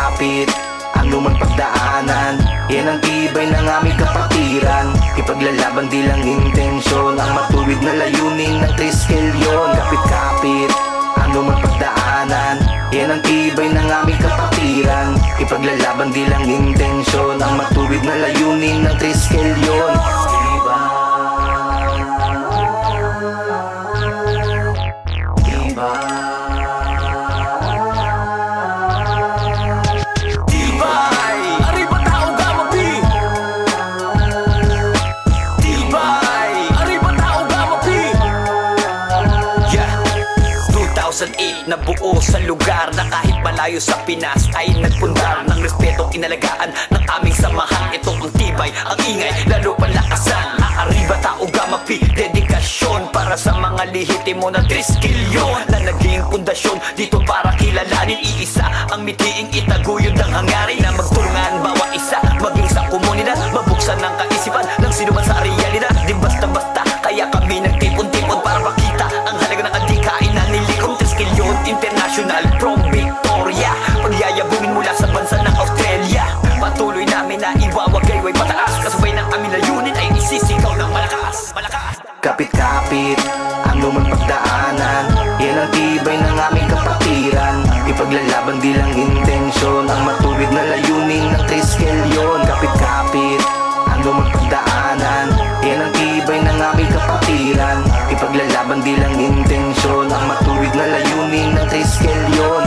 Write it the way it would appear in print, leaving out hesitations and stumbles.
kapit ang lumang pagdaanan, yan ang tibay ng aming kapatiran. Ipaglalaban di lang intensyon, ang matuwid na layunin ng triskelyon. Kapit-kapit ang lumang pagdaanan, yan ang tibay ng aming kapatiran. Ipaglalaban di lang intensyon, ang matuwid na layunin ng triskelyon. Nabuo sa lugar na kahit malayo sa Pinas ay nagpundar ng respetong inalagaan ng aming samahan. Ito ang tibay, ang ingay, lalo palakasan. Arriba Tao Gama Pi, dedikasyon para sa mga lihitimo na triskilyon na naging pundasyon dito para kilalanin. Iisa ang mitiing itaguyod ng hangarin na magtulungan bawat isa, maging sa komunidad, mabuksan ng kaisipan ng sinuman sa realidad. Di basta-basta, kaya kami nagtipon-tipon para makita ang halaga ng adikain na nilikom. Triskilyon International from Victoria, pagyayabungin mula sa bansa ng Australia. Patuloy namin na iwawagayway pataas, kasabay ng aming layunin ay isisigaw ng malakas. Kapit-kapit ang lumang pagdaanan, yan ang tibay ng aming kapatiran. Ipaglalaban di lang intensyon, ang matuwid na layunin ng triskelyon. Kapit-kapit ang lumang pagdaanan, yan ang tibay ng aming kapatiran. Ipaglalaban di lang intensyon, ang matuwid na layunin ng triskelyon.